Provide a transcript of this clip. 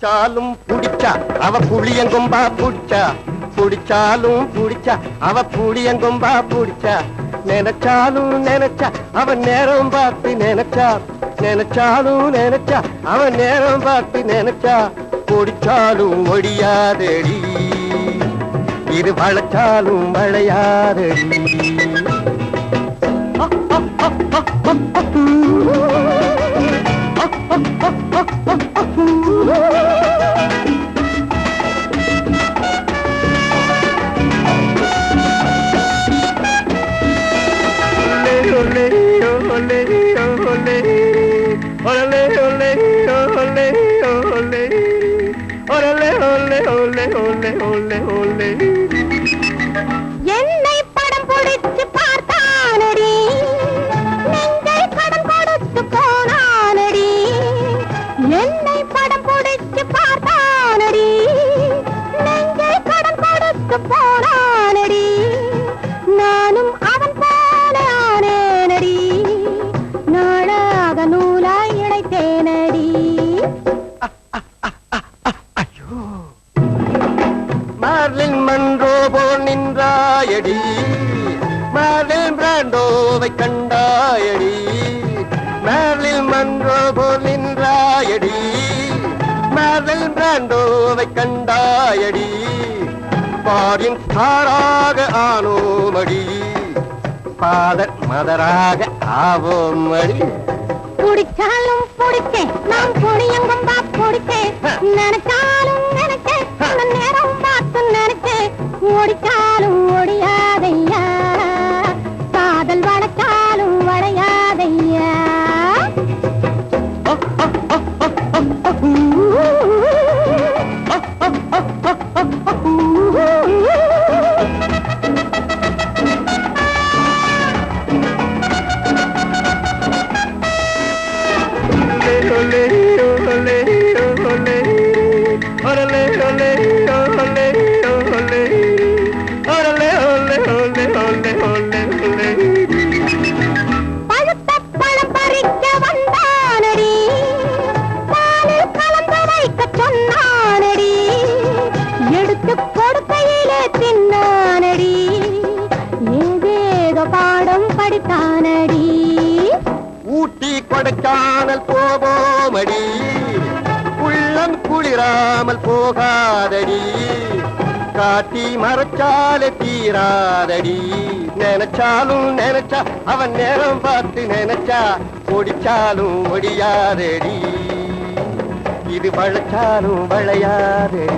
புடிச்சாலும் புடிச்சா அவ புளியங்கொம்பா புடிச்சா, புடிச்சாலும் புடிச்சா அவ புளியங்கொம்பா புடிச்சா, நினைச்சாலும் நினைச்சா அவன் நேரம் பார்த்து நினைச்சா, நினைச்சாலும் நினைச்சா அவன் நேரம் பார்த்து நினைச்சா, பொடிச்சாலும் ஒடியாதடி இது வளைச்சாலும் வளையாதடி. என்னை படம் பிடிச்சு பார்த்தானடி, நெஞ்சை படம் கொடுத்து போனானடி. என்னை படம் பிடிச்சு பார்த்தானடி, நெஞ்சை படம் கொடுத்து போனானடி. நானும் அவன் போல ஆனேனடி, நாளாக நூலாய் இழைத்தேனடி. மார்லின் மன்றோ போல் நின்றாயடி, மார்லின் பிராண்டோவை கண்டாயடி, மார்லின் மன்றோ போல் நின்றாயடி, மார்லின் பிராண்டோவை கண்டாயடி. பாரின் ஸ்டாராக ஆனோமடி, பாதர் மதராக ஆவோமடி. பிடிச்சாலும் பிடிச்சேன் நான் புளியங்கொம்பா பிடிச்சேன், நினைச்சாலும் நினைச்சேன் நேரம் பார்த்து நினைச்சேன். ஓடிச்சாலும் ஓடியாதையா, காதல் வளைச்சாலும் வளையாதையா. பழுத்த பழம் பறிக்க வந்தானடி, பாலில் கலந்து வைக்க சொன்னானடி. எடுத்து கொடுக்கையிலே தின்னானடி, ஏதேதோ பாடம் படித்தானடி. ஊட்டி கொடைக்கானல் போவோமடி, உள்ளம் குளிராமல் போகாதடி, காட்டி மறைச்சாலே தீராதடி. நினைச்சாலும் நினைச்சா அவன் நேரம் பார்த்து நினைச்சா, ஒடிச்சாலும் ஒடியாதடி இது வளைச்சாலும் வளையாதடி.